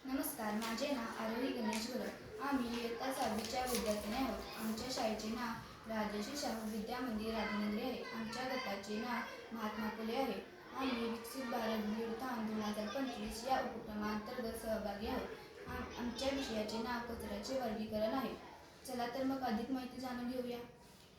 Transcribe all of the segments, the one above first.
नमस्कार, माझे नाव आरोही गणेश गुरव। आम्ही इयत्ता 6वीच्या विद्यार्थिनी आहोत। आमच्या शाळेचे नाव राजर्षी शाहू विद्या मंदिर राधानगरी आहे। आमच्या गटाचे नाव महात्मा फुले आहे। आम्ही विकसित भारत बीडथॉन 2025 या उपक्रमांतर्गत सहभागी आहोत। आमच्या विषयाचे नाव कचऱ्याचे वर्गीकरण आहे। चला तर मग अधिक माहिती जाणून घेऊया।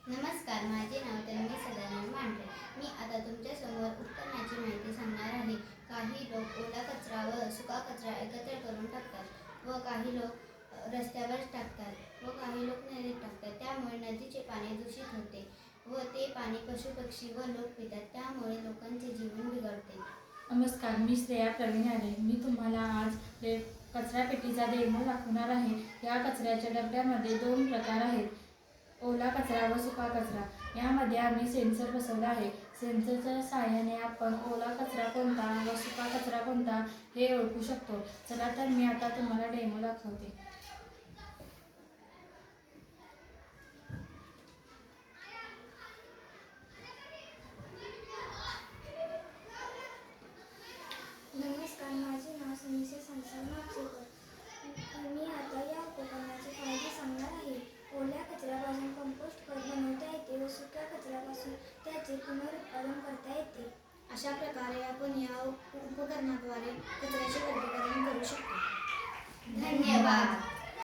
नमस्कार, माझे नाव तन्वी सदानंद मांढरे। मी आता तुमच्यासमोर उत्पन्नाची माहिती सांगणार आहे। काही लोक ओला कचरा व सुका कचरा एकत्र करून टाकतात व काही लोक रस्त्यावर टाकतात व काही लोक नदीत टाकतात। त्यामुळे नदीचे पाणी दूषित होते व ते पाणी पशुपक्षी व लोक पितात, त्यामुळे लोकांचे जीवन बिघडते। नमस्कार, मी श्रेया प्रवीण आले। मी तुम्हाला आज कचरा पेटीचा डेमो दाखवणार आहे। या कचऱ्याच्या डब्यामध्ये 2 प्रकार आहेत, ओला कचरा व सुका कचरा। यामध्ये आम्ही सेन्सर बसवला आहे। सेन्सरच्या सहाय्याने आपण ओला कचरा कोणता व सुका कचरा कोणता हे ओळखू शकतो। चला तर मी आता तुम्हाला डेमो दाखवते। नमस्कार, माझे नाव समीक्षा संसार मागचेकर। मी आता या उपकरणाचे फायदे सांगणार आहे। ओल्या कचऱ्यापासून कंपोस्ट खत बनवता येते व सुक्या कचऱ्यापासून त्याचे पुनरुत्पादन करता येते। अशा प्रकारे आपण या उपकरणाद्वारे कचऱ्याचे वर्गीकरण करू शकतो। धन्यवाद।